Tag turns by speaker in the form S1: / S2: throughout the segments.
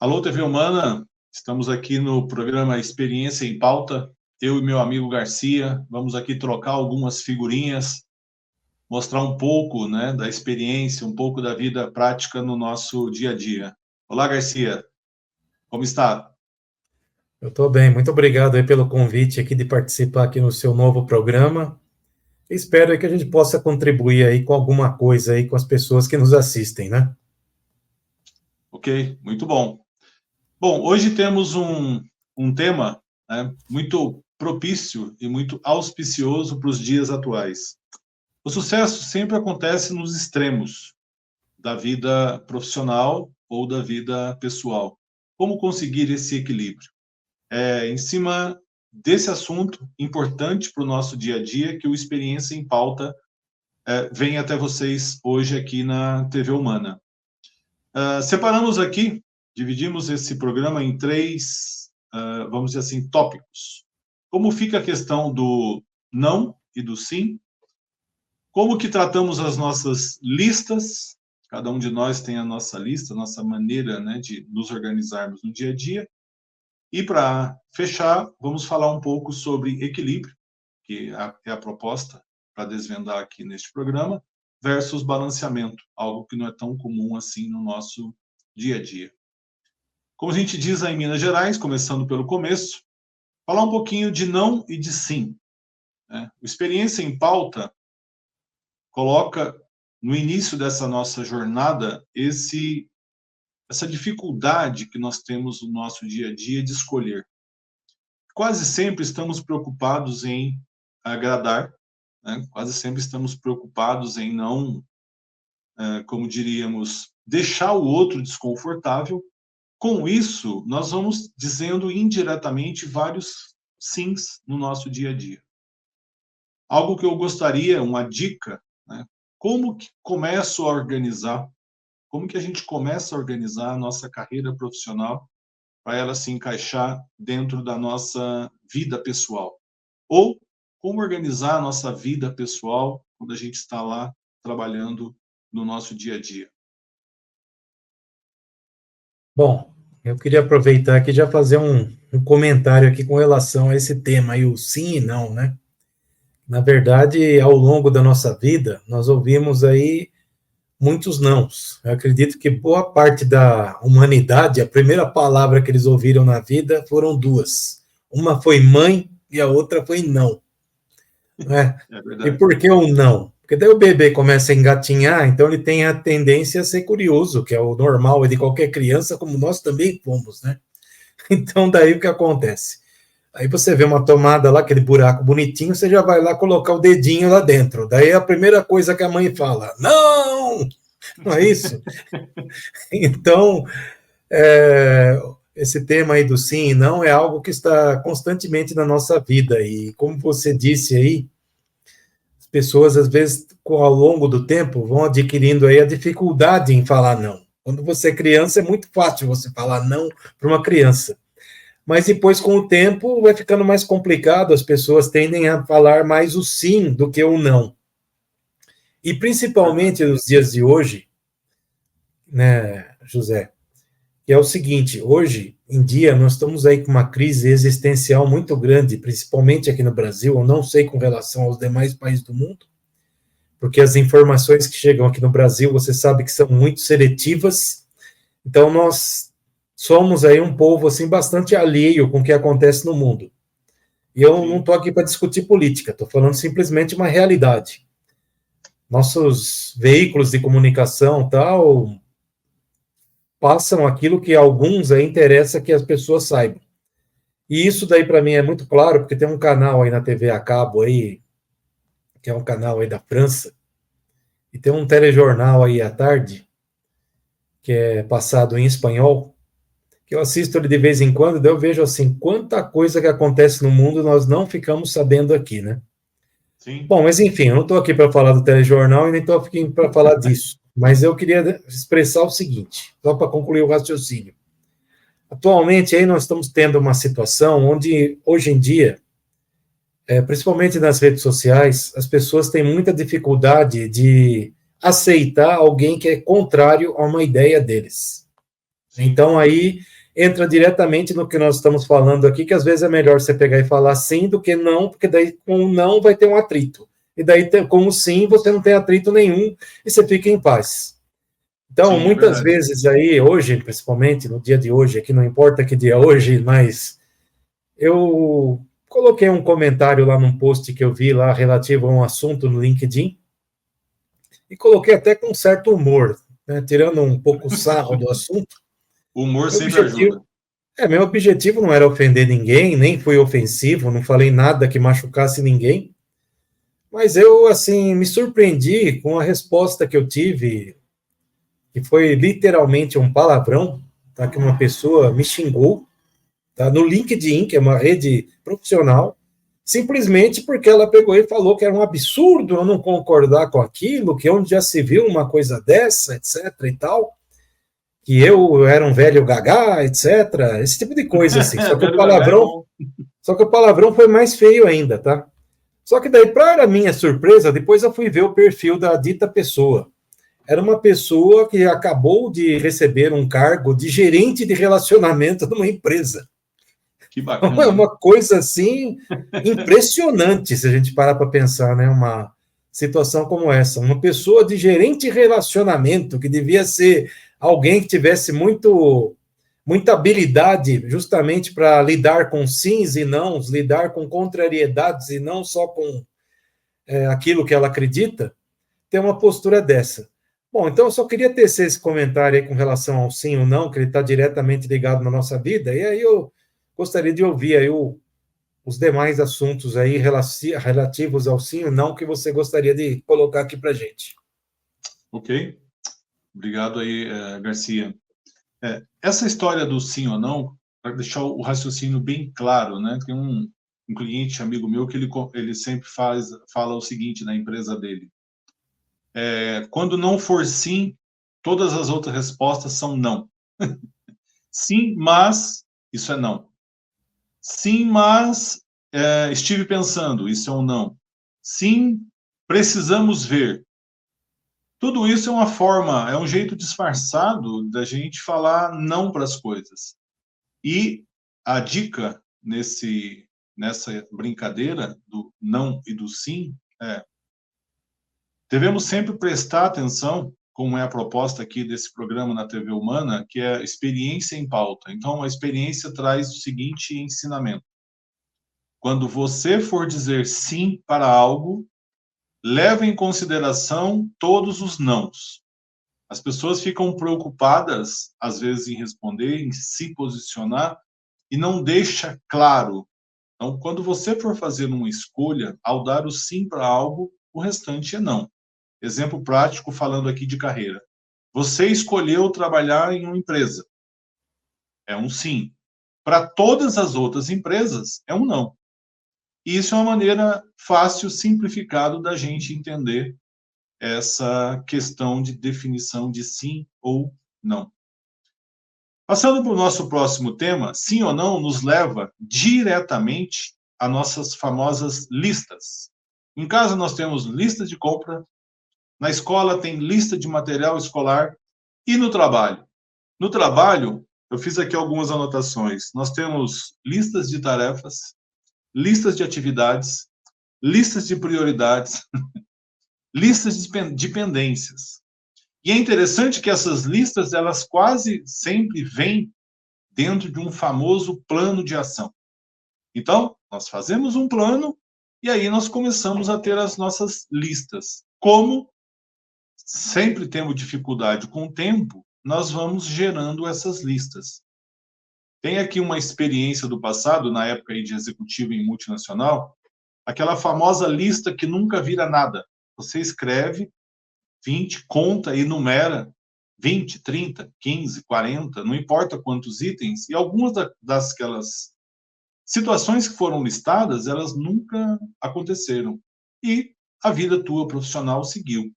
S1: Alô, TV Humana, estamos aqui no programa Experiência em Pauta. Eu e meu amigo Garcia vamos aqui trocar algumas figurinhas, mostrar um pouco, né, da experiência, um pouco da vida prática no nosso dia a dia. Olá, Garcia, como está?
S2: Eu estou bem, muito obrigado aí pelo convite aqui de participar aqui no seu novo programa. Espero aí que a gente possa contribuir aí com alguma coisa aí com as pessoas que nos assistem, né?
S1: Ok, muito bom. Bom, hoje temos um tema, né, muito propício e muito auspicioso para os dias atuais. O sucesso sempre acontece nos extremos da vida profissional ou da vida pessoal. Como conseguir esse equilíbrio? Em cima desse assunto importante para o nosso dia a dia, que o Experiência em Pauta vem até vocês hoje aqui na TV Humana. Separamos aqui, dividimos esse programa em três, vamos dizer assim, tópicos. Como fica a questão do não e do sim? Como que tratamos as nossas listas? Cada um de nós tem a nossa lista, a nossa maneira, né, de nos organizarmos no dia a dia. E para fechar, vamos falar um pouco sobre equilíbrio, que é a proposta para desvendar aqui neste programa, versus balanceamento, algo que não é tão comum assim no nosso dia a dia. Como a gente diz aí em Minas Gerais, começando pelo começo, falar um pouquinho de não e de sim, né? O Experiência em Pauta coloca no início dessa nossa jornada essa dificuldade que nós temos no nosso dia a dia de escolher. Quase sempre estamos preocupados em agradar, né? Quase sempre estamos preocupados em não, como diríamos, deixar o outro desconfortável. Com isso, nós vamos dizendo indiretamente vários sims no nosso dia a dia. Algo que eu gostaria, uma dica, né? Como que começo a organizar, como que a gente começa a organizar a nossa carreira profissional para ela se encaixar dentro da nossa vida pessoal? Ou como organizar a nossa vida pessoal quando a gente está lá trabalhando no nosso dia a dia?
S2: Bom, eu queria aproveitar aqui e já fazer um comentário aqui com relação a esse tema aí, o sim e não, né? Na verdade, ao longo da nossa vida, nós ouvimos aí muitos nãos. Eu acredito que boa parte da humanidade, a primeira palavra que eles ouviram na vida foram duas. Uma foi mãe e a outra foi não. Né?
S1: É
S2: E
S1: verdade.
S2: por que o não? Porque daí o bebê começa a engatinhar, então ele tem a tendência a ser curioso, que é o normal de qualquer criança, como nós também fomos, né? Então daí o que acontece? Aí você vê uma tomada lá, aquele buraco bonitinho, você já vai lá colocar o dedinho lá dentro. Daí a primeira coisa que a mãe fala, não! Não é isso? Então, esse tema aí do sim e não é algo que está constantemente na nossa vida. E como você disse aí, as pessoas, às vezes, ao longo do tempo, vão adquirindo aí a dificuldade em falar não. Quando você é criança, é muito fácil você falar não para uma criança. Mas depois, com o tempo, vai ficando mais complicado, as pessoas tendem a falar mais o sim do que o não. E principalmente
S1: Verdade.
S2: nos dias de hoje, né, José, que é o seguinte, hoje em dia nós estamos aí com uma crise existencial muito grande, principalmente aqui no Brasil, eu não sei com relação aos demais países do mundo, porque as informações que chegam aqui no Brasil, você sabe que são muito seletivas, então nós somos aí um povo assim bastante alheio com o que acontece no mundo. E eu não
S1: Sim.
S2: estou aqui para discutir política, estou falando simplesmente uma realidade. Nossos veículos de comunicação tal passam aquilo que a alguns aí interessa que as pessoas saibam. E isso daí para mim é muito claro, porque tem um canal aí na TV a cabo aí, que é um canal aí da França, e tem um telejornal aí à tarde, que é passado em espanhol, que eu assisto ele de vez em quando, daí eu vejo assim, quanta coisa que acontece no mundo nós não ficamos sabendo aqui, né?
S1: Sim.
S2: Bom, mas enfim, eu não estou aqui para falar do telejornal e nem estou aqui para falar disso, mas eu queria expressar o seguinte, só para concluir o raciocínio. Atualmente aí nós estamos tendo uma situação onde, hoje em dia, principalmente nas redes sociais, as pessoas têm muita dificuldade de aceitar alguém que é contrário a uma ideia deles.
S1: Sim.
S2: Então aí entra diretamente no que nós estamos falando aqui, que às vezes é melhor você pegar e falar sim do que não, porque daí com o não vai ter um atrito. E daí com o sim você não tem atrito nenhum e você fica em paz. Então,
S1: Sim, é
S2: muitas
S1: verdade.
S2: vezes aí, hoje, principalmente no dia de hoje, aqui não importa que dia é hoje, mas eu coloquei um comentário lá num post que eu vi lá relativo a um assunto no LinkedIn e coloquei até com certo humor, né, tirando um pouco o sarro do assunto.
S1: O humor
S2: Meu
S1: sempre ajuda.
S2: objetivo, meu objetivo não era ofender ninguém, nem fui ofensivo, não falei nada que machucasse ninguém, mas eu, assim, me surpreendi com a resposta que eu tive, que foi literalmente um palavrão, tá, que uma pessoa me xingou, tá, no LinkedIn, que é uma rede profissional, simplesmente porque ela pegou e falou que era um absurdo eu não concordar com aquilo, que onde já se viu uma coisa dessa, etc. e tal, que eu era um velho gagá, etc. Esse tipo de coisa, assim.
S1: Velho Gagá é bom.
S2: Só que o palavrão foi mais feio ainda, tá? Só que daí, para minha surpresa, depois eu fui ver o perfil da dita pessoa. Era uma pessoa que acabou de receber um cargo de gerente de relacionamento numa empresa.
S1: Que
S2: É
S1: bacana, hein?
S2: uma coisa assim impressionante se a gente parar para pensar, né? Uma situação como essa, uma pessoa de gerente de relacionamento que devia ser alguém que tivesse muita habilidade justamente para lidar com sims e nãos, lidar com contrariedades e não só com aquilo que ela acredita, ter uma postura dessa. Bom, então eu só queria tecer esse comentário aí com relação ao sim ou não, que ele está diretamente ligado na nossa vida, e aí eu gostaria de ouvir aí os demais assuntos aí relativos ao sim ou não que você gostaria de colocar aqui para gente.
S1: Ok. Obrigado aí, Garcia. Essa história do sim ou não, para deixar o raciocínio bem claro, né? Tem um cliente amigo meu que ele sempre fala o seguinte na empresa dele: quando não for sim, todas as outras respostas são não. Sim, mas isso é não. Sim, mas estive pensando, isso é um não. Sim, precisamos ver. Tudo isso é uma forma, é um jeito disfarçado da gente falar não para as coisas. E a dica nessa brincadeira do não e do sim é: devemos sempre prestar atenção, como é a proposta aqui desse programa na TV Humana, que é experiência em pauta. Então, a experiência traz o seguinte ensinamento: quando você for dizer sim para algo, leve em consideração todos os nãos. As pessoas ficam preocupadas, às vezes, em responder, em se posicionar, e não deixa claro. Então, quando você for fazer uma escolha, ao dar o sim para algo, o restante é não. Exemplo prático, falando aqui de carreira. Você escolheu trabalhar em uma empresa. É um sim. Para todas as outras empresas, é um não. E isso é uma maneira fácil, simplificada da gente entender essa questão de definição de sim ou não. Passando para o nosso próximo tema, sim ou não nos leva diretamente a nossas famosas listas. Em casa nós temos lista de compra, na escola tem lista de material escolar e no trabalho. No trabalho, eu fiz aqui algumas anotações. Nós temos listas de tarefas, listas de atividades, listas de prioridades, listas de pendências. E é interessante que essas listas, elas quase sempre vêm dentro de um famoso plano de ação. Então, nós fazemos um plano e aí nós começamos a ter as nossas listas. Como sempre temos dificuldade com o tempo, nós vamos gerando essas listas. Tem aqui uma experiência do passado, na época aí de executivo em multinacional, aquela famosa lista que nunca vira nada. Você escreve 20, conta e numera 20, 30, 15, 40, não importa quantos itens, e algumas daquelas situações que foram listadas, elas nunca aconteceram. E a vida tua profissional seguiu.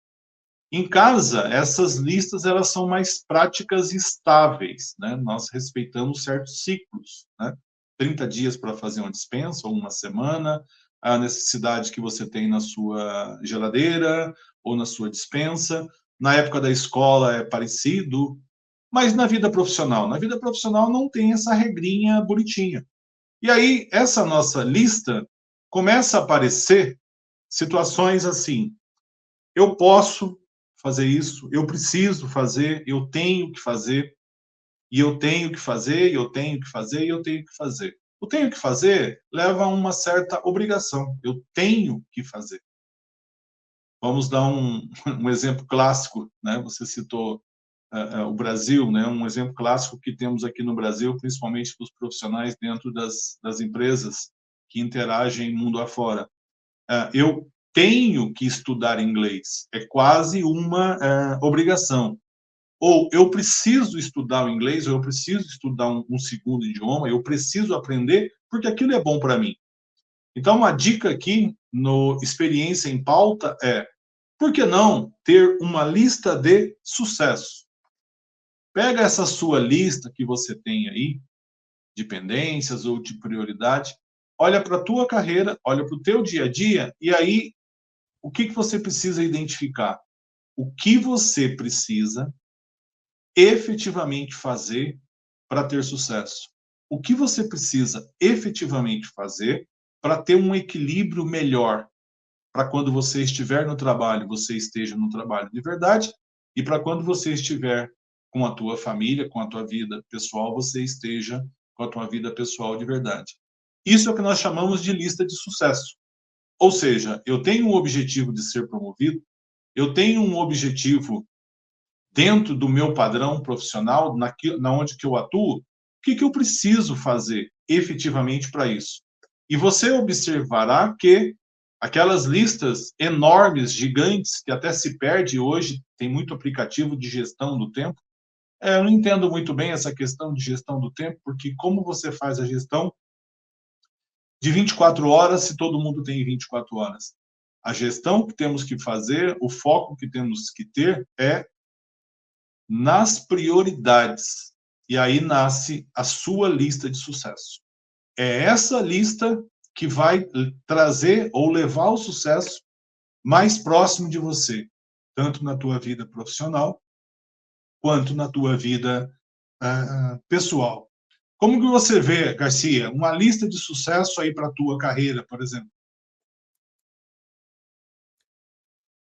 S1: Em casa, essas listas elas são mais práticas e estáveis, né? Nós respeitamos certos ciclos, né? 30 dias para fazer uma dispensa, ou uma semana, a necessidade que você tem na sua geladeira ou na sua dispensa. Na época da escola é parecido, Mas na vida profissional? Na vida profissional não tem essa regrinha bonitinha. E aí, essa nossa lista começa a aparecer situações assim, eu posso fazer isso, eu preciso fazer, eu tenho que fazer, e eu tenho que fazer, e eu tenho que fazer, e eu tenho que fazer. O tenho que fazer leva a uma certa obrigação. Eu tenho que fazer. Vamos dar um exemplo clássico, né? Você citou o Brasil, né? Um exemplo clássico que temos aqui no Brasil, principalmente para os profissionais dentro das empresas que interagem mundo afora. Eu tenho que estudar inglês, é quase uma obrigação. Ou eu preciso estudar o inglês, ou eu preciso estudar um segundo idioma, eu preciso aprender, porque aquilo é bom para mim. Então, uma dica aqui no Experiência em Pauta é, por que não ter uma lista de sucesso? Pega essa sua lista que você tem aí, de pendências ou de prioridade, olha para a tua carreira, olha para o teu dia a dia, e aí, o que você precisa identificar? O que você precisa efetivamente fazer para ter sucesso? O que você precisa efetivamente fazer para ter um equilíbrio melhor? Para quando você estiver no trabalho, você esteja no trabalho de verdade, e para quando você estiver com a tua família, com a tua vida pessoal, você esteja com a tua vida pessoal de verdade. Isso é o que nós chamamos de lista de sucesso. Ou seja, eu tenho um objetivo de ser promovido, eu tenho um objetivo dentro do meu padrão profissional, na onde que eu atuo, o que eu preciso fazer efetivamente para isso? E você observará que aquelas listas enormes, gigantes, que até se perde hoje, tem muito aplicativo de gestão do tempo. Eu não entendo muito bem essa questão de gestão do tempo, porque como você faz a gestão de 24 horas se todo mundo tem 24 horas? A gestão que temos que fazer, o foco que temos que ter é nas prioridades. E aí nasce a sua lista de sucesso. É essa lista que vai trazer ou levar o sucesso mais próximo de você, tanto na tua vida profissional, quanto na tua vida pessoal. Como que você vê, Garcia, uma lista de sucesso aí para a tua carreira, por exemplo?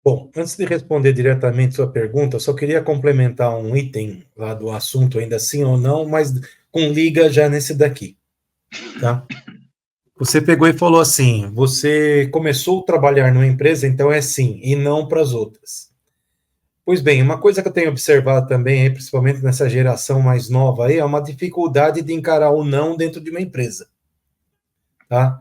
S2: Bom, antes de responder diretamente sua pergunta, eu só queria complementar um item lá do assunto, ainda sim ou não, mas com liga já nesse daqui, tá? Você pegou e falou assim, você começou a trabalhar numa empresa, então é sim, e não para as outras. Pois bem, uma coisa que eu tenho observado também, principalmente nessa geração mais nova aí, é uma dificuldade de encarar o não dentro de uma empresa, tá?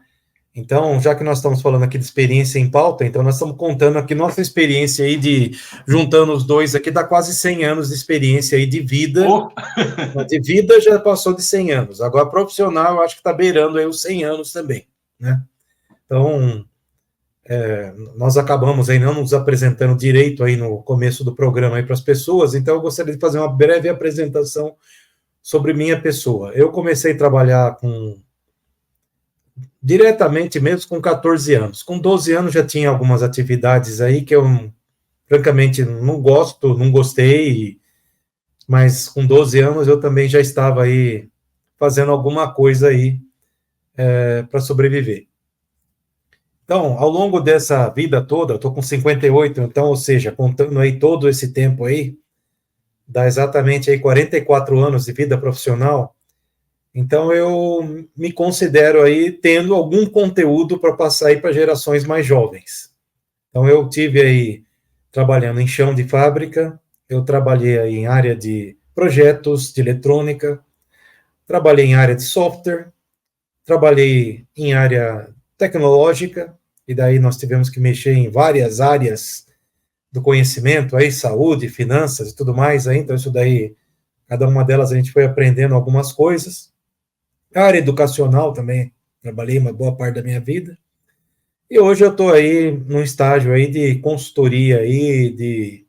S2: Então, já que nós estamos falando aqui de experiência em pauta, então nós estamos contando aqui nossa experiência aí de, juntando os dois aqui, dá quase 100 anos de experiência aí de vida.
S1: Oh.
S2: De vida já passou de 100 anos. Agora, profissional, eu acho que está beirando aí os 100 anos também, né? Então, nós acabamos aí não nos apresentando direito aí no começo do programa aí para as pessoas, então eu gostaria de fazer uma breve apresentação sobre minha pessoa. Eu comecei a trabalhar diretamente mesmo com 14 anos. Com 12 anos já tinha algumas atividades aí que eu, francamente, não gosto, não gostei, mas com 12 anos eu também já estava aí fazendo alguma coisa aí para sobreviver. Então, ao longo dessa vida toda, eu estou com 58, então, ou seja, contando aí todo esse tempo aí, dá exatamente aí 44 anos de vida profissional, então eu me considero aí tendo algum conteúdo para passar aí para gerações mais jovens. Então eu tive aí trabalhando em chão de fábrica, eu trabalhei aí em área de projetos de eletrônica, trabalhei em área de software, trabalhei em área tecnológica, e daí nós tivemos que mexer em várias áreas do conhecimento, aí saúde, finanças e tudo mais, aí, então isso daí, cada uma delas a gente foi aprendendo algumas coisas. A área educacional também, trabalhei uma boa parte da minha vida. E hoje eu estou aí num estágio aí de consultoria aí, de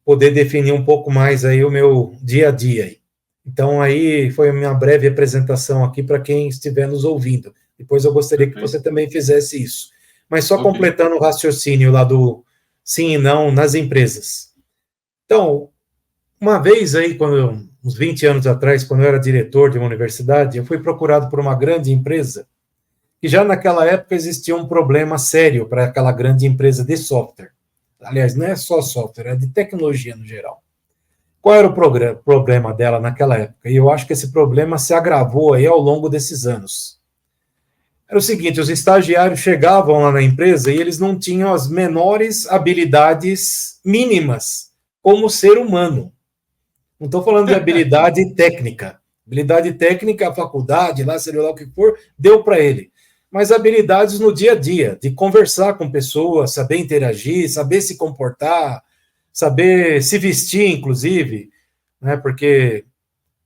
S2: poder definir um pouco mais aí o meu dia a dia. Então aí foi a minha breve apresentação aqui para quem estiver nos ouvindo. Depois eu gostaria que você também fizesse isso. Mas só completando o raciocínio lá do sim e não nas empresas. Então, Uma vez aí, uns 20 anos atrás, quando eu era diretor de uma universidade, eu fui procurado por uma grande empresa, que já naquela época existia um problema sério para aquela grande empresa de software. Aliás, não é só software, é de tecnologia no geral. Qual era o problema dela naquela época? E eu acho que esse problema se agravou aí ao longo desses anos. Era o seguinte, os estagiários chegavam lá na empresa e eles não tinham as menores habilidades mínimas como ser humano. Não estou falando de habilidade técnica. Habilidade técnica, a faculdade, lá, seja lá o que for, deu para ele. Mas habilidades no dia a dia, de conversar com pessoas, saber interagir, saber se comportar, saber se vestir, inclusive, né? Porque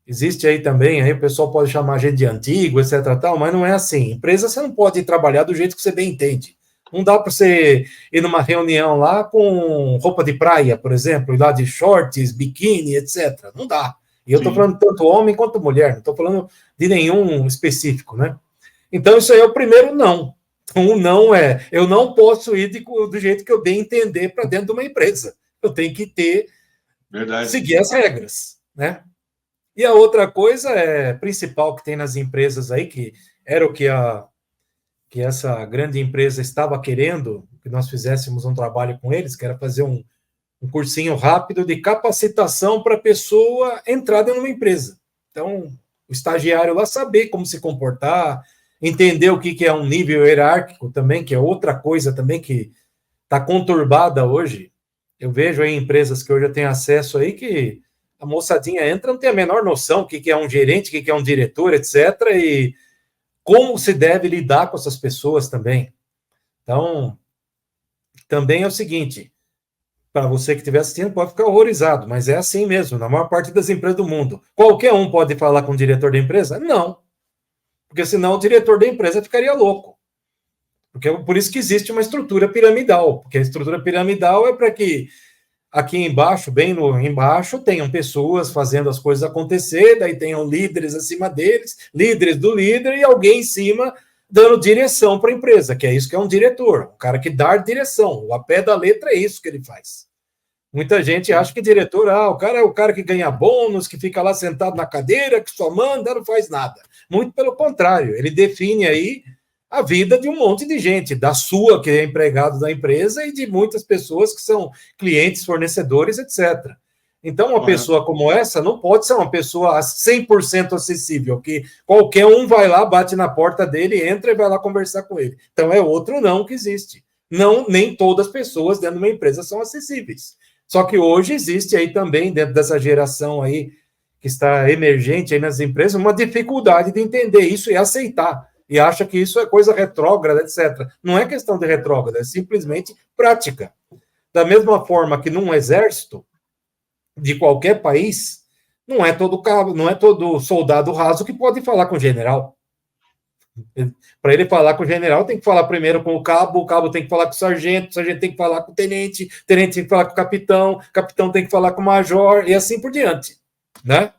S2: existe aí também, aí o pessoal pode chamar a gente de antigo, etc. Tal, mas não é assim. Empresa você não pode trabalhar do jeito que você bem entende. Não dá para você ir numa reunião lá com roupa de praia, por exemplo, ir lá de shorts, biquíni, etc. Não dá. E eu estou falando tanto homem quanto mulher, não estou falando de nenhum específico, né? Então, isso aí é o primeiro não. Um não é, eu não posso ir do jeito que eu bem entender para dentro de uma empresa. Eu tenho que seguir as regras, né? E a outra coisa principal que tem nas empresas aí, que era o que essa grande empresa estava querendo, que nós fizéssemos um trabalho com eles, que era fazer um cursinho rápido de capacitação para a pessoa entrar dentro de uma empresa. Então, o estagiário lá saber como se comportar, entender o que é um nível hierárquico também, que é outra coisa também que está conturbada hoje. Eu vejo aí empresas que hoje eu tenho acesso aí que a moçadinha entra, não tem a menor noção o que é um gerente, o que é um diretor, etc., e como se deve lidar com essas pessoas também. Então, também é o seguinte, para você que estiver assistindo, pode ficar horrorizado, mas é assim mesmo, na maior parte das empresas do mundo. Qualquer um pode falar com o diretor da empresa? Não, porque senão o diretor da empresa ficaria louco. Porque por isso que existe uma estrutura piramidal, porque a estrutura piramidal é para que aqui embaixo, bem embaixo, tenham pessoas fazendo as coisas acontecer, daí tenham líderes acima deles, líderes do líder e alguém em cima dando direção para a empresa, que é isso que é um diretor, um cara que dá direção. A pé da letra é isso que ele faz. Muita gente acha que diretor, o cara é o cara que ganha bônus, que fica lá sentado na cadeira, que só manda, não faz nada. Muito pelo contrário, ele define aí a vida de um monte de gente, da sua, que é empregado da empresa, e de muitas pessoas que são clientes, fornecedores, etc. Então, uma pessoa como essa não pode ser uma pessoa 100% acessível, que qualquer um vai lá, bate na porta dele, entra e vai lá conversar com ele. Então, é outro não que existe. Não, nem todas as pessoas dentro de uma empresa são acessíveis. Só que hoje existe aí também, dentro dessa geração aí, que está emergente aí nas empresas, uma dificuldade de entender isso e aceitar. E acha que isso é coisa retrógrada, etc. Não é questão de retrógrada, é simplesmente prática. Da mesma forma que num exército de qualquer país, não é todo soldado raso que pode falar com o general. Para ele falar com o general, tem que falar primeiro com o cabo tem que falar com o sargento tem que falar com o tenente tem que falar com o capitão tem que falar com o major, e assim por diante, né?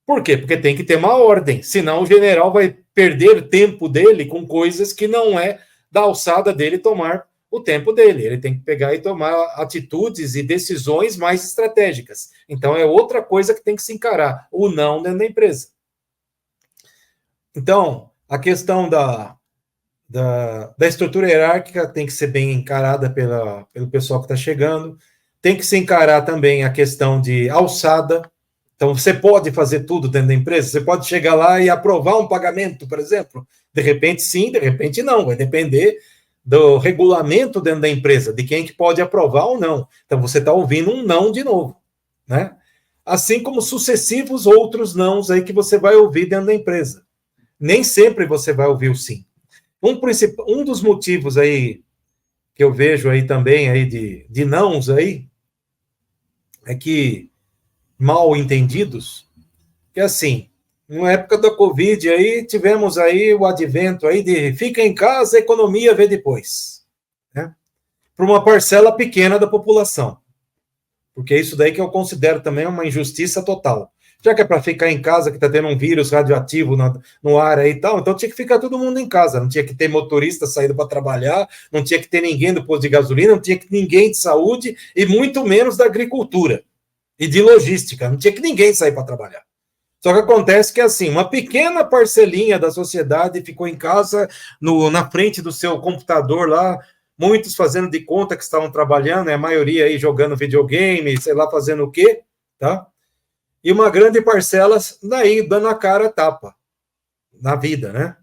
S2: Por quê? Porque tem que ter uma ordem, senão o general vai perder tempo dele com coisas que não é da alçada dele tomar o tempo dele. Ele tem que pegar e tomar atitudes e decisões mais estratégicas. Então, é outra coisa que tem que se encarar, o não dentro da empresa. Então, a questão da estrutura hierárquica tem que ser bem encarada pelo pessoal que está chegando. Tem que se encarar também a questão de alçada. Então, você pode fazer tudo dentro da empresa? Você pode chegar lá e aprovar um pagamento, por exemplo? De repente, sim, de repente, não. Vai depender do regulamento dentro da empresa, de quem que pode aprovar ou não. Então, você está ouvindo um não de novo, né? Assim como sucessivos outros nãos aí que você vai ouvir dentro da empresa. Nem sempre você vai ouvir o sim. Um dos motivos aí que eu vejo aí também aí de nãos aí é que mal entendidos, que assim, na época da Covid aí, tivemos aí o advento aí de fica em casa, a economia vê depois, né? Para uma parcela pequena da população, porque isso daí que eu considero também uma injustiça total. Já que é para ficar em casa, que está tendo um vírus radioativo no ar aí e tal, então tinha que ficar todo mundo em casa, não tinha que ter motorista saindo para trabalhar, não tinha que ter ninguém do posto de gasolina, não tinha que ter ninguém de saúde, e muito menos da agricultura. e de logística, não tinha que ninguém sair para trabalhar. Só que acontece que, assim, uma pequena parcelinha da sociedade ficou em casa, na frente do seu computador lá, muitos fazendo de conta que estavam trabalhando, a maioria aí jogando videogame, sei lá, fazendo o quê, tá? E uma grande parcela daí dando a cara a tapa na vida, né?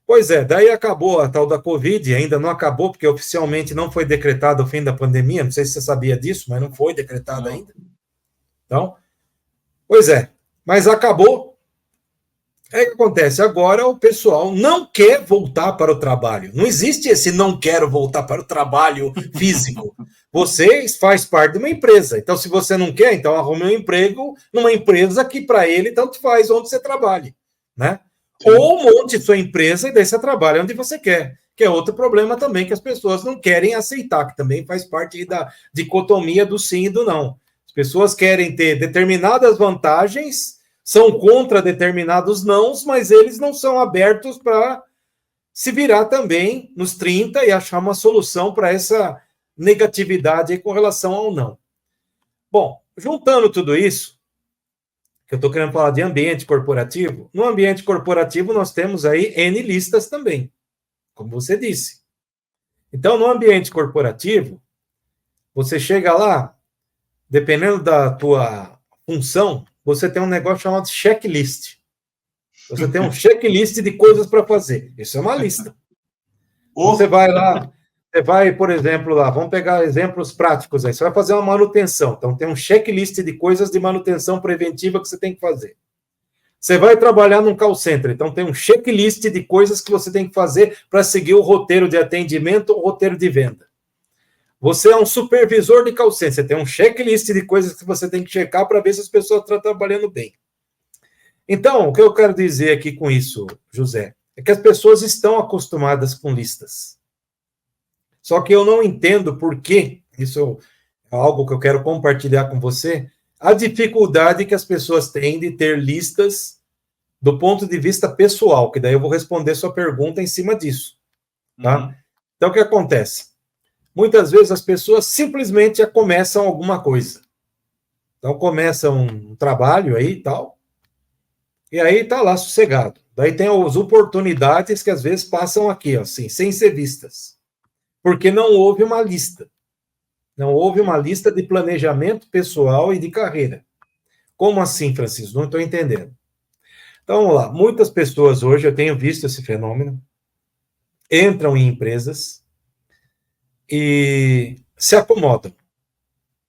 S2: Pois é, daí acabou a tal da Covid, ainda não acabou, porque oficialmente não foi decretado o fim da pandemia, não sei se você sabia disso, mas não foi decretado ainda. Então, pois é, mas acabou. É o que acontece, agora o pessoal não quer voltar para o trabalho. Não existe esse não quero voltar para o trabalho físico. Você faz parte de uma empresa, então se você não quer, então arrume um emprego numa empresa que para ele tanto faz onde você trabalhe, né? Ou monte sua empresa e daí você trabalha onde você quer, que é outro problema também que as pessoas não querem aceitar, que também faz parte da dicotomia do sim e do não. As pessoas querem ter determinadas vantagens, são contra determinados nãos, mas eles não são abertos para se virar também nos 30 e achar uma solução para essa negatividade com relação ao não. Bom, juntando tudo isso, que eu estou querendo falar de ambiente corporativo, no ambiente corporativo nós temos aí N listas também, como você disse. Então, no ambiente corporativo, você chega lá, dependendo da tua função, você tem um negócio chamado checklist. Você tem um checklist de coisas para fazer. Isso é uma lista. Você vai lá, você vai, por exemplo, lá, vamos pegar exemplos práticos aí. Você vai fazer uma manutenção. Então, tem um checklist de coisas de manutenção preventiva que você tem que fazer. Você vai trabalhar num call center. Então, tem um checklist de coisas que você tem que fazer para seguir o roteiro de atendimento ou roteiro de venda. Você é um supervisor de call center. Você tem um checklist de coisas que você tem que checar para ver se as pessoas estão trabalhando bem. Então, o que eu quero dizer aqui com isso, José, é que as pessoas estão acostumadas com listas. Só que eu não entendo por que, isso é algo que eu quero compartilhar com você, a dificuldade que as pessoas têm de ter listas do ponto de vista pessoal, que daí eu vou responder sua pergunta em cima disso. Tá? Então, o que acontece? Muitas vezes as pessoas simplesmente já começam alguma coisa. Então, começam um trabalho aí e tal, e aí tá lá sossegado. Daí tem as oportunidades que às vezes passam aqui, assim, sem ser vistas. Porque não houve uma lista. Não houve uma lista de planejamento pessoal e de carreira. Como assim, Francisco? Não estou entendendo. Então, vamos lá. Muitas pessoas hoje, eu tenho visto esse fenômeno, entram em empresas e se acomodam.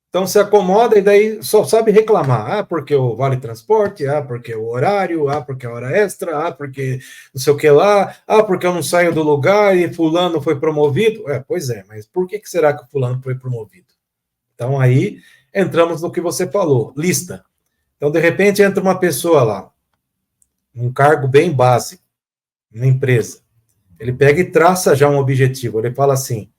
S2: Então, se acomoda e daí só sabe reclamar. Ah, porque o vale transporte, ah, porque o horário, ah, porque a hora extra, ah, porque não sei o que lá, ah, porque eu não saio do lugar e fulano foi promovido. Pois é, mas por que será que o fulano foi promovido? Então, aí entramos no que você falou, lista. Então, de repente, entra uma pessoa lá, um cargo bem básico, uma empresa. Ele pega e traça já um objetivo. Ele fala assim,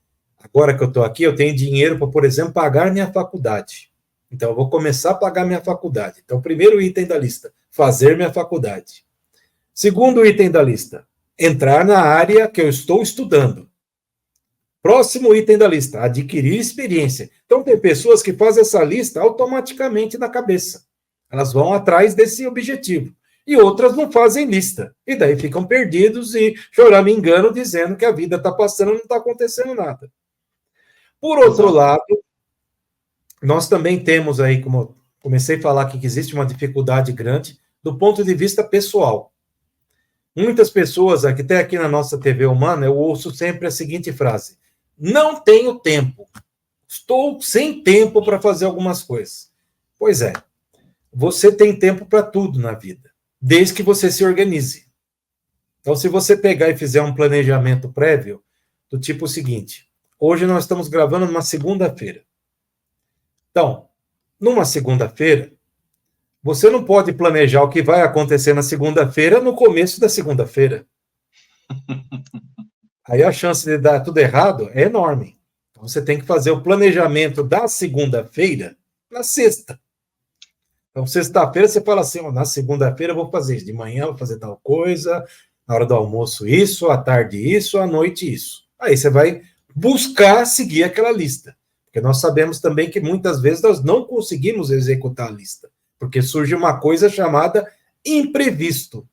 S2: agora que eu estou aqui, eu tenho dinheiro para, por exemplo, pagar minha faculdade. Então, eu vou começar a pagar minha faculdade. Então, primeiro item da lista, fazer minha faculdade. Segundo item da lista, entrar na área que eu estou estudando. Próximo item da lista, adquirir experiência. Então, tem pessoas que fazem essa lista automaticamente na cabeça. Elas vão atrás desse objetivo. E outras não fazem lista. E daí ficam perdidos e choramingando, dizendo que a vida está passando e não está acontecendo nada. Por outro lado, nós também temos aí, como eu comecei a falar aqui, que existe uma dificuldade grande do ponto de vista pessoal. Muitas pessoas, até aqui na nossa TV Humana, eu ouço sempre a seguinte frase: não tenho tempo, estou sem tempo para fazer algumas coisas. Pois é, você tem tempo para tudo na vida, desde que você se organize. Então, se você pegar e fizer um planejamento prévio, do tipo seguinte: hoje nós estamos gravando numa segunda-feira. Então, numa segunda-feira, você não pode planejar o que vai acontecer na segunda-feira no começo da segunda-feira. Aí a chance de dar tudo errado é enorme. Então, você tem que fazer o planejamento da segunda-feira na sexta. Então, sexta-feira você fala assim, na segunda-feira eu vou fazer isso, de manhã eu vou fazer tal coisa, na hora do almoço isso, à tarde isso, à noite isso. Aí você vai buscar seguir aquela lista. Porque nós sabemos também que muitas vezes nós não conseguimos executar a lista, porque surge uma coisa chamada imprevisto,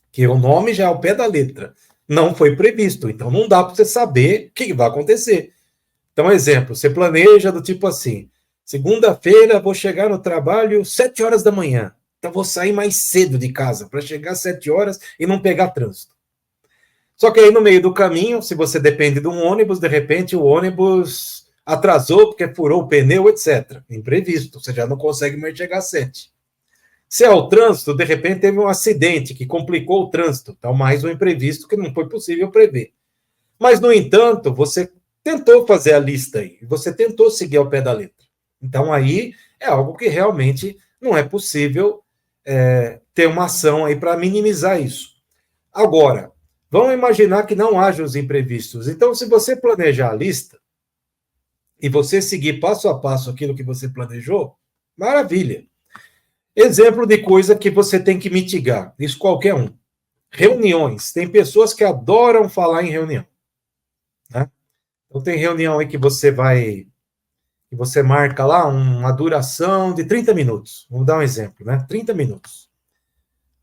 S2: que o nome já é ao pé da letra. Não foi previsto, então não dá para você saber o que vai acontecer. Então, exemplo, você planeja do tipo assim, segunda-feira vou chegar no trabalho 7 horas da manhã, então vou sair mais cedo de casa, para chegar às 7 horas e não pegar trânsito. Só que aí no meio do caminho, se você depende de um ônibus, de repente o ônibus atrasou porque furou o pneu, etc. Imprevisto, você já não consegue mais chegar às 7. Se é o trânsito, de repente teve um acidente que complicou o trânsito, então mais um imprevisto que não foi possível prever. Mas, no entanto, você tentou fazer a lista aí, você tentou seguir ao pé da letra. Então, aí é algo que realmente não é possível ter uma ação aí para minimizar isso. Agora, vamos imaginar que não haja os imprevistos. Então, se você planejar a lista e você seguir passo a passo aquilo que você planejou, maravilha. Exemplo de coisa que você tem que mitigar, isso qualquer um. Reuniões. Tem pessoas que adoram falar em reunião, né? Então, tem reunião aí que você marca lá uma duração de 30 minutos. Vamos dar um exemplo, né? 30 minutos.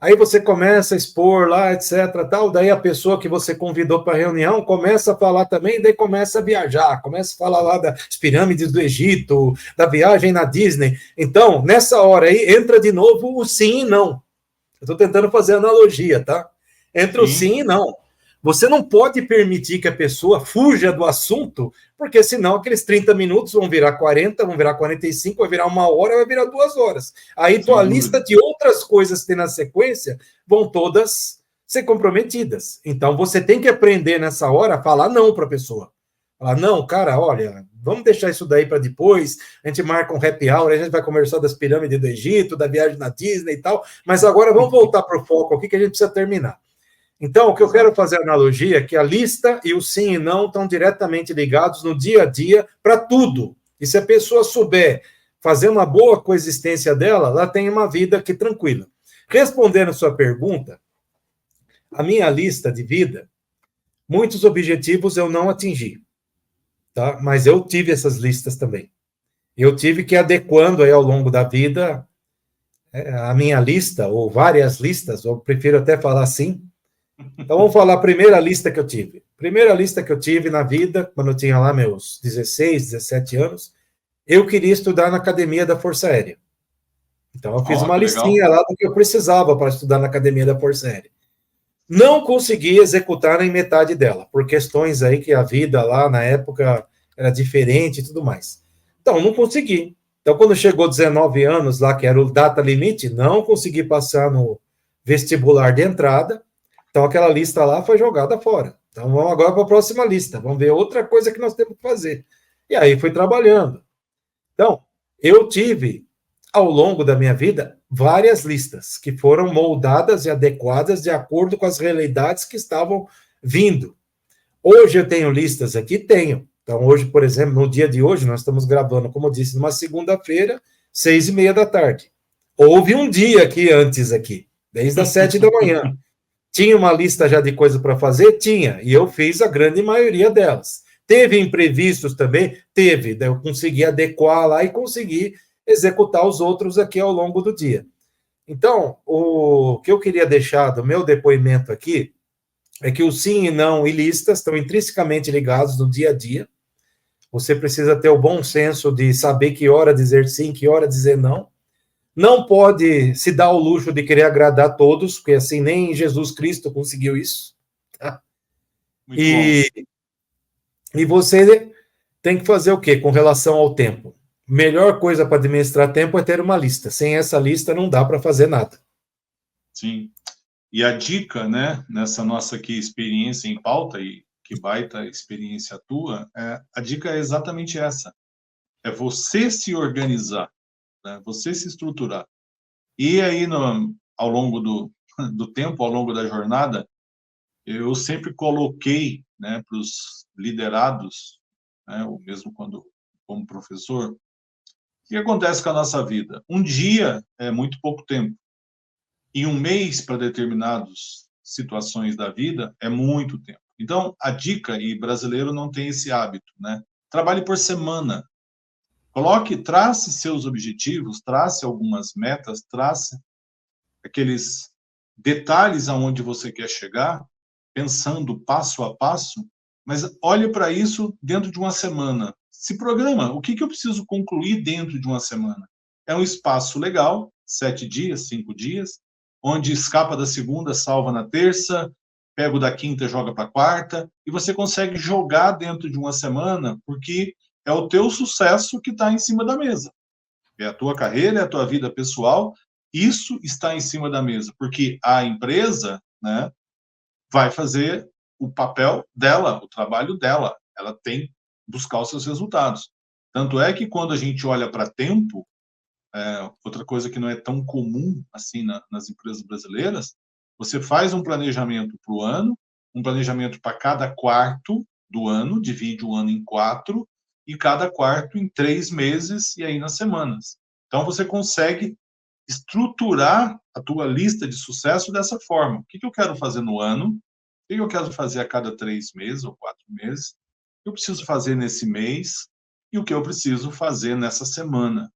S2: Aí você começa a expor lá, etc, tal, daí a pessoa que você convidou para a reunião começa a falar também, daí começa a viajar, começa a falar lá das pirâmides do Egito, da viagem na Disney. Então, nessa hora aí, entra de novo o sim e não. Eu estou tentando fazer analogia, tá? Entre o sim e não. Você não pode permitir que a pessoa fuja do assunto, porque senão aqueles 30 minutos vão virar 40, vão virar 45, vai virar 1 hora, vai virar 2 horas. Aí tua lista de outras coisas que tem na sequência vão todas ser comprometidas. Então você tem que aprender nessa hora a falar não para a pessoa. Falar, não, cara, olha, vamos deixar isso daí para depois, a gente marca um happy hour, a gente vai conversar das pirâmides do Egito, da viagem na Disney e tal, mas agora vamos voltar para o foco aqui que a gente precisa terminar. Então, o que eu quero fazer a analogia é que a lista e o sim e não estão diretamente ligados no dia a dia para tudo. E se a pessoa souber fazer uma boa coexistência dela, ela tem uma vida que tranquila. Respondendo a sua pergunta, a minha lista de vida, muitos objetivos eu não atingi, tá? Mas eu tive essas listas também. Eu tive que ir adequando aí ao longo da vida a minha lista, ou várias listas, ou prefiro até falar assim. Então, vamos falar a primeira lista que eu tive. Primeira lista que eu tive na vida, quando eu tinha lá meus 16, 17 anos, eu queria estudar na Academia da Força Aérea. Então, eu fiz uma listinha lá do que eu precisava para estudar na Academia da Força Aérea. Não consegui executar nem metade dela, por questões aí que a vida lá na época era diferente e tudo mais. Então, não consegui. Então, quando chegou 19 anos lá, que era o data limite, não consegui passar no vestibular de entrada. Então, aquela lista lá foi jogada fora. Então, vamos agora para a próxima lista. Vamos ver outra coisa que nós temos que fazer. E aí, fui trabalhando. Então, eu tive, ao longo da minha vida, várias listas que foram moldadas e adequadas de acordo com as realidades que estavam vindo. Hoje eu tenho listas aqui? Tenho. Então, hoje, por exemplo, no dia de hoje, nós estamos gravando, como eu disse, numa segunda-feira, 6h30 da tarde. Houve um dia aqui antes, desde as 7 da manhã. Tinha uma lista já de coisas para fazer? Tinha, e eu fiz a grande maioria delas. Teve imprevistos também? Teve, daí eu consegui adequar lá e consegui executar os outros aqui ao longo do dia. Então, o que eu queria deixar do meu depoimento aqui é que o sim e não e listas estão intrinsecamente ligados no dia a dia. Você precisa ter o bom senso de saber que hora dizer sim, que hora dizer não. Não pode se dar o luxo de querer agradar a todos, porque assim nem Jesus Cristo conseguiu isso. Tá? E você tem que fazer o quê com relação ao tempo? Melhor coisa para administrar tempo é ter uma lista. Sem essa lista não dá para fazer nada.
S1: Sim. E a dica, né, nessa nossa aqui experiência em pauta, e que baita experiência tua, a dica é exatamente essa. É você se organizar. Né? Você se estruturar. E aí, ao longo do tempo, ao longo da jornada, eu sempre coloquei, né, para os liderados, né, ou mesmo como professor, o que acontece com a nossa vida? Um dia é muito pouco tempo. E um mês para determinadas situações da vida é muito tempo. Então, a dica, e brasileiro não tem esse hábito, né? trabalhe por semana. Trace seus objetivos, trace algumas metas, trace aqueles detalhes aonde você quer chegar, pensando passo a passo, mas olhe para isso dentro de uma semana. Se programa, o que eu preciso concluir dentro de uma semana? É um espaço legal, 7 dias, 5 dias, onde escapa da segunda, salva na terça, pega o da quinta, joga para a quarta, e você consegue jogar dentro de uma semana, porque é o teu sucesso que está em cima da mesa. É a tua carreira, é a tua vida pessoal, isso está em cima da mesa, porque a empresa, né, vai fazer o papel dela, o trabalho dela. Ela tem que buscar os seus resultados. Tanto é que quando a gente olha para tempo, outra coisa que não é tão comum assim nas empresas brasileiras, você faz um planejamento para o ano, um planejamento para cada quarto do ano, divide o ano em 4, e cada quarto em 3 meses, e aí nas semanas. Então, você consegue estruturar a tua lista de sucesso dessa forma. O que eu quero fazer no ano? O que eu quero fazer a cada 3 meses ou 4 meses? O que eu preciso fazer nesse mês? E o que eu preciso fazer nessa semana?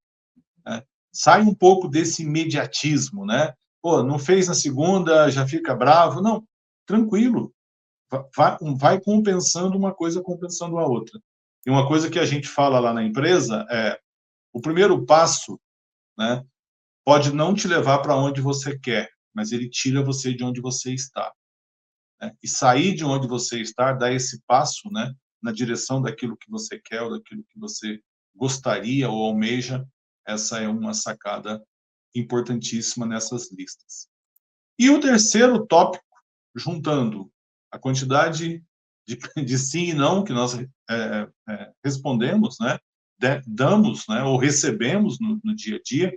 S1: Né? Sai um pouco desse imediatismo, né? Pô, não fez na segunda, já fica bravo. Não, tranquilo. Vai compensando uma coisa, compensando a outra. E uma coisa que a gente fala lá na empresa é o primeiro passo, né, pode não te levar para onde você quer, mas ele tira você de onde você está. Né? E sair de onde você está, dar esse passo, né, na direção daquilo que você quer, ou daquilo que você gostaria ou almeja, essa é uma sacada importantíssima nessas listas. E o terceiro tópico, juntando a quantidade de sim e não que nós respondemos, né, damos, né, ou recebemos no dia a dia,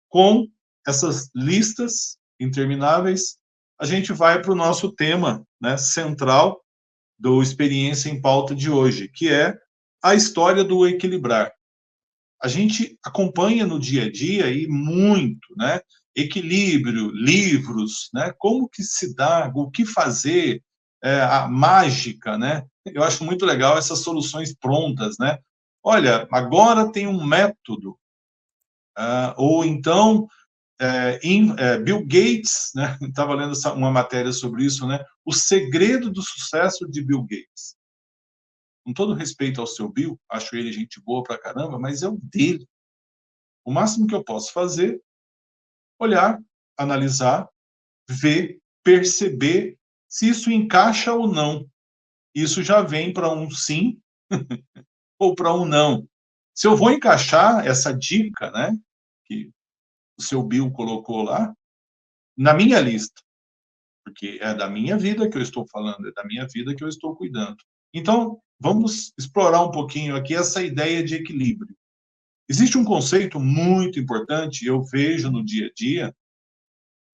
S1: com essas listas intermináveis, a gente vai para o nosso tema, né, central do Experiência em Pauta de hoje, que é a história do equilibrar. A gente acompanha no dia a dia e muito, né? Equilíbrio, livros, né? Como que se dá, o que fazer, a mágica, né? Eu acho muito legal essas soluções prontas, né? Olha, agora tem um método, ou então Bill Gates, né? Estava lendo uma matéria sobre isso, né? O segredo do sucesso de Bill Gates. Com todo respeito ao seu Bill, acho ele gente boa pra caramba, mas é o dele. O máximo que eu posso fazer, olhar, analisar, ver, perceber se isso encaixa ou não. Isso já vem para um sim ou para um não. Se eu vou encaixar essa dica, né, que o seu Bill colocou lá, na minha lista, porque é da minha vida que eu estou falando, é da minha vida que eu estou cuidando. Então, vamos explorar um pouquinho aqui essa ideia de equilíbrio. Existe um conceito muito importante, eu vejo no dia a dia,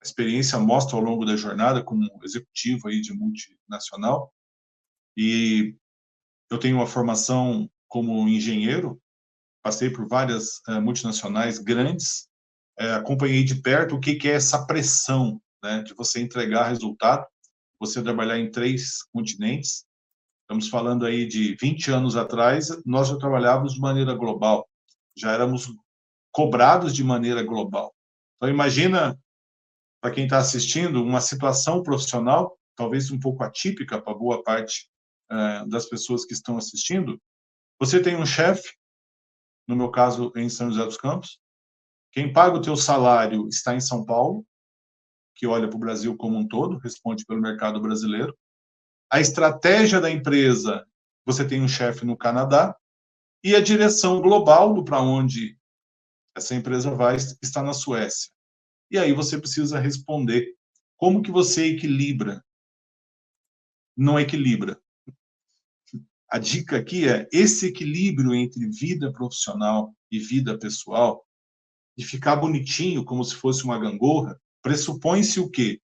S1: a experiência mostra ao longo da jornada como executivo aí de multinacional, e eu tenho uma formação como engenheiro, passei por várias multinacionais grandes, acompanhei de perto o que é essa pressão, né, de você entregar resultado, você trabalhar em 3 continentes. Estamos falando aí de 20 anos atrás, nós já trabalhávamos de maneira global, já éramos cobrados de maneira global. Então, imagina, para quem está assistindo, uma situação profissional, talvez um pouco atípica para boa parte das pessoas que estão assistindo. Você tem um chefe, no meu caso, em São José dos Campos, quem paga o teu salário está em São Paulo, que olha para o Brasil como um todo, responde pelo mercado brasileiro. A estratégia da empresa, você tem um chefe no Canadá, e a direção global do para onde essa empresa vai está na Suécia. E aí você precisa responder como que você equilibra. Não equilibra. A dica aqui é esse equilíbrio entre vida profissional e vida pessoal, de ficar bonitinho como se fosse uma gangorra, pressupõe-se o quê?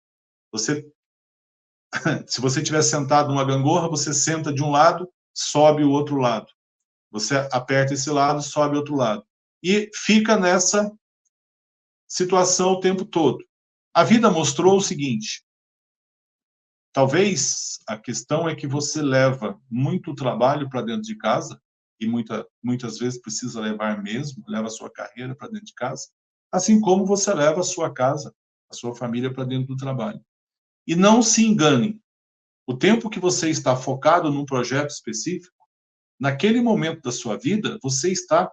S1: Se você estiver sentado numa gangorra, você senta de um lado, sobe o outro lado. Você aperta esse lado, sobe o outro lado. E fica nessa situação o tempo todo. A vida mostrou o seguinte: talvez a questão é que você leva muito trabalho para dentro de casa e muitas vezes precisa levar mesmo, leva a sua carreira para dentro de casa, assim como você leva a sua casa, a sua família para dentro do trabalho. E não se engane, o tempo que você está focado num projeto específico, naquele momento da sua vida, você está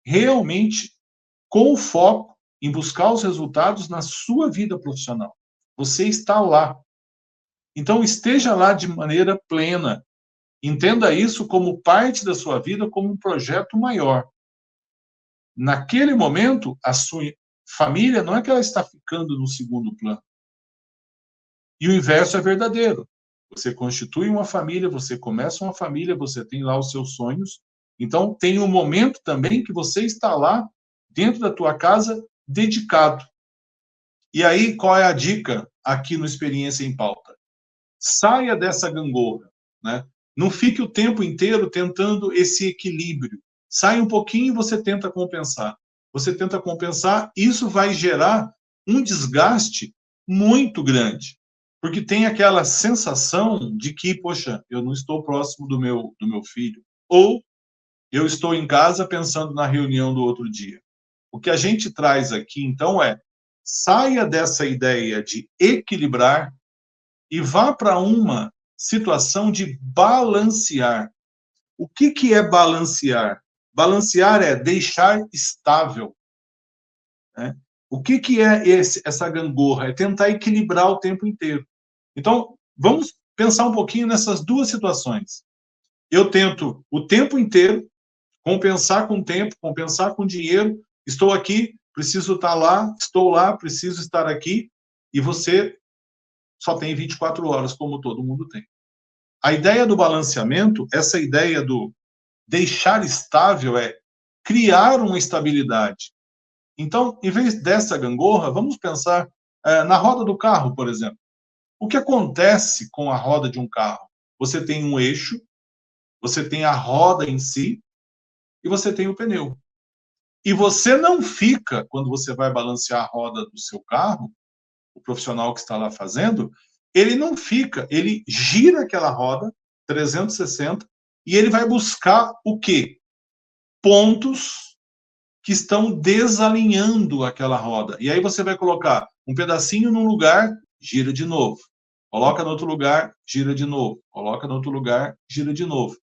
S1: realmente com o foco em buscar os resultados na sua vida profissional. Você está lá. Então, esteja lá de maneira plena. Entenda isso como parte da sua vida, como um projeto maior. Naquele momento, a sua família não é que ela está ficando no segundo plano. E o inverso é verdadeiro. Você constitui uma família, você começa uma família, você tem lá os seus sonhos. Então, tem um momento também que você está lá, dentro da tua casa, dedicado. E aí, qual é a dica aqui no Experiência em Pauta? Saia dessa gangorra, né? Não fique o tempo inteiro tentando esse equilíbrio. Sai um pouquinho e você tenta compensar. Você tenta compensar, isso vai gerar um desgaste muito grande. Porque tem aquela sensação de que, poxa, eu não estou próximo do meu filho. Ou eu estou em casa pensando na reunião do outro dia. O que a gente traz aqui, então, é saia dessa ideia de equilibrar e vá para uma situação de balancear. O que é balancear? Balancear é deixar estável. Né? O que é essa gangorra? É tentar equilibrar o tempo inteiro. Então, vamos pensar um pouquinho nessas duas situações. Eu tento o tempo inteiro compensar com tempo, compensar com dinheiro. Estou aqui, preciso estar lá, estou lá, preciso estar aqui. E você só tem 24 horas, como todo mundo tem. A ideia do balanceamento, essa ideia do deixar estável é criar uma estabilidade. Então, em vez dessa gangorra, vamos pensar na roda do carro, por exemplo. O que acontece com a roda de um carro? Você tem um eixo, você tem a roda em si e você tem o pneu. E você não fica, quando você vai balancear a roda do seu carro, o profissional que está lá fazendo, ele não fica, ele gira aquela roda 360 e ele vai buscar o quê? Pontos que estão desalinhando aquela roda. E aí você vai colocar um pedacinho num lugar, gira de novo. Coloca no outro lugar, gira de novo. Coloca no outro lugar, gira de novo.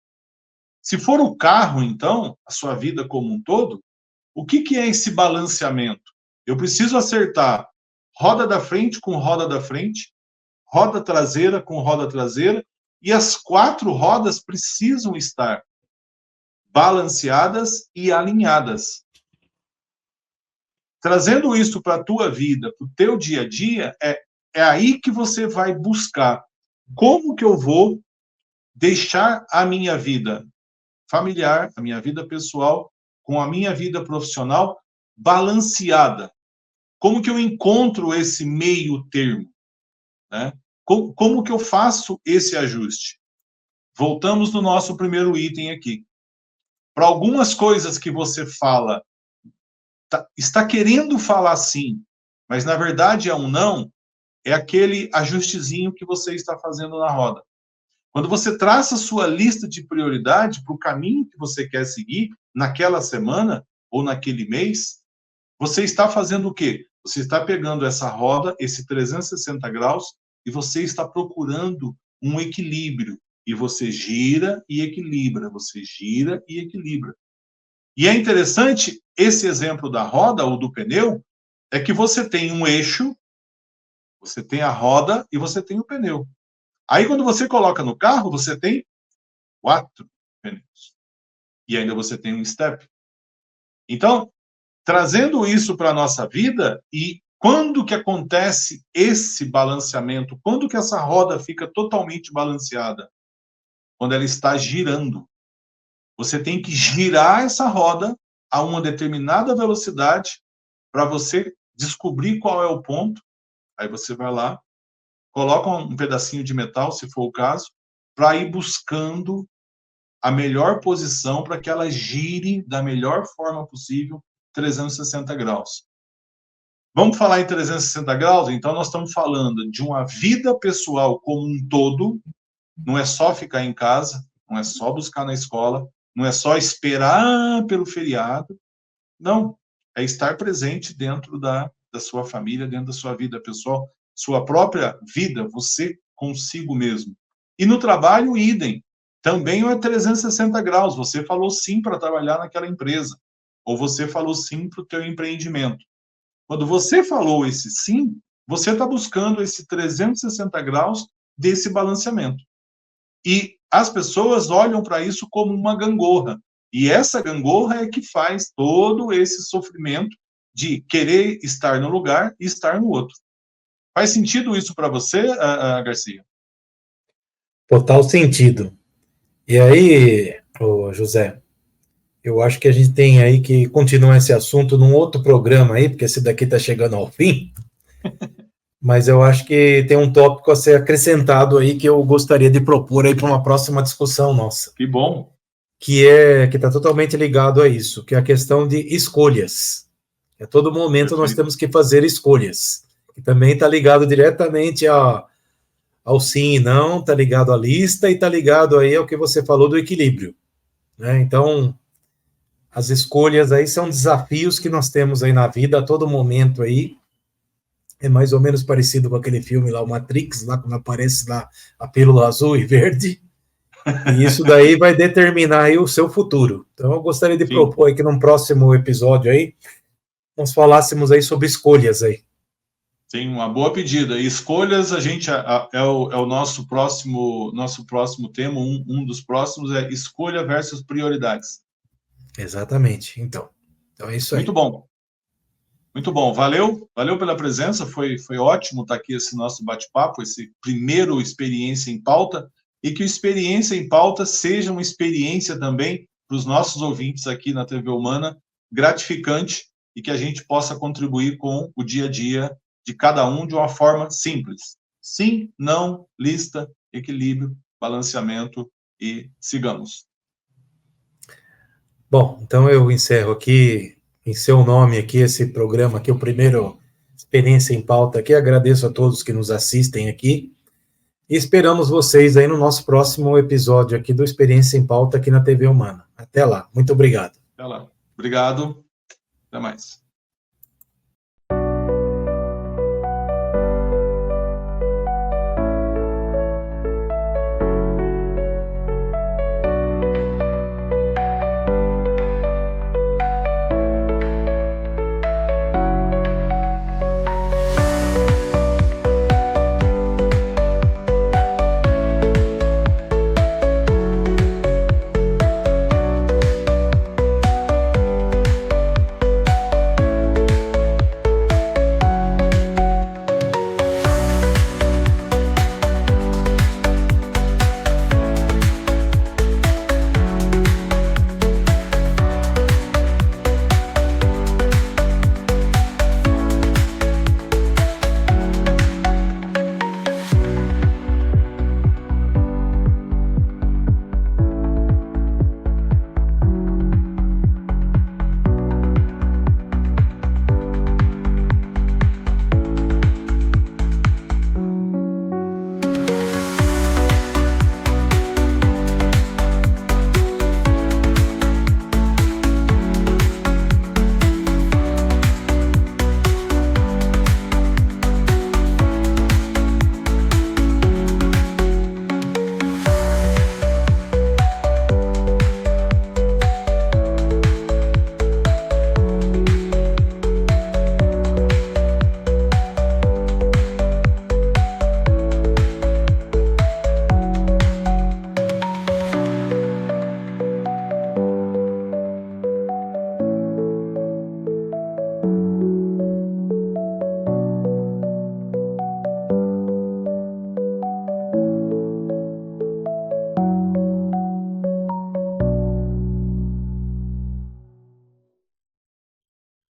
S1: Se for o carro, então, a sua vida como um todo, o que é esse balanceamento? Eu preciso acertar roda da frente com roda da frente, roda traseira com roda traseira, e as 4 rodas precisam estar balanceadas e alinhadas. Trazendo isso para a tua vida, para o teu dia a dia, é aí que você vai buscar como que eu vou deixar a minha vida familiar, a minha vida pessoal, com a minha vida profissional balanceada. Como que eu encontro esse meio termo? Né? Como que eu faço esse ajuste? Voltamos no nosso primeiro item aqui. Para algumas coisas que você fala, está querendo falar sim, mas na verdade é um não, é aquele ajustezinho que você está fazendo na roda. Quando você traça a sua lista de prioridade para o caminho que você quer seguir naquela semana ou naquele mês, você está fazendo o quê? Você está pegando essa roda, esse 360 graus, e você está procurando um equilíbrio. E você gira e equilibra, você gira e equilibra. E é interessante, esse exemplo da roda ou do pneu, é que você tem um eixo, você tem a roda e você tem o pneu. Aí, quando você coloca no carro, você tem 4 pneus. E ainda você tem um step. Então, trazendo isso para a nossa vida, e quando que acontece esse balanceamento? Quando que essa roda fica totalmente balanceada? Quando ela está girando. Você tem que girar essa roda a uma determinada velocidade para você descobrir qual é o ponto. Aí você vai lá, coloca um pedacinho de metal, se for o caso, para ir buscando a melhor posição para que ela gire da melhor forma possível 360 graus. Vamos falar em 360 graus? Então, nós estamos falando de uma vida pessoal como um todo, não é só ficar em casa, não é só buscar na escola, não é só esperar pelo feriado, não, é estar presente dentro da sua família, dentro da sua vida pessoal, sua própria vida, você consigo mesmo. E no trabalho, idem. Também é 360 graus. Você falou sim para trabalhar naquela empresa. Ou você falou sim para o teu empreendimento. Quando você falou esse sim, você está buscando esse 360 graus desse balanceamento. E as pessoas olham para isso como uma gangorra. E essa gangorra é que faz todo esse sofrimento de querer estar no lugar e estar no outro. Faz sentido isso para você, Garcia?
S2: Total sentido. E aí, José, eu acho que a gente tem aí que continuar esse assunto num outro programa aí, porque esse daqui está chegando ao fim. Mas eu acho que tem um tópico a ser acrescentado aí que eu gostaria de propor aí para uma próxima discussão nossa.
S1: Que bom.
S2: Que está totalmente ligado a isso, que é a questão de escolhas. A todo momento Perfeito. Nós temos que fazer escolhas. Que também está ligado diretamente ao sim e não, está ligado à lista e está ligado aí ao que você falou do equilíbrio. Né? Então, as escolhas aí são desafios que nós temos aí na vida a todo momento aí. É mais ou menos parecido com aquele filme lá, o Matrix, lá quando aparece lá a pílula azul e verde. E isso daí vai determinar aí o seu futuro. Então, eu gostaria de propor aí que num próximo episódio aí, nós falássemos aí sobre escolhas aí.
S1: Sim, uma boa pedida. Escolhas, a gente é o nosso próximo tema, um dos próximos é escolha versus prioridades.
S2: Exatamente. Então é isso aí.
S1: Muito bom. Muito bom. Valeu pela presença, foi ótimo estar aqui esse nosso bate-papo, esse primeiro Experiência em Pauta, e que o Experiência em Pauta seja uma experiência também para os nossos ouvintes aqui na TV Humana, gratificante, e que a gente possa contribuir com o dia a dia de cada um de uma forma simples. Sim, não, lista, equilíbrio, balanceamento e sigamos.
S2: Bom, então eu encerro aqui, em seu nome aqui, esse programa aqui, o primeiro Experiência em Pauta aqui. Agradeço a todos que nos assistem aqui e esperamos vocês aí no nosso próximo episódio aqui do Experiência em Pauta aqui na TV Humana. Até lá. Muito obrigado.
S1: Até lá. Obrigado. Até mais.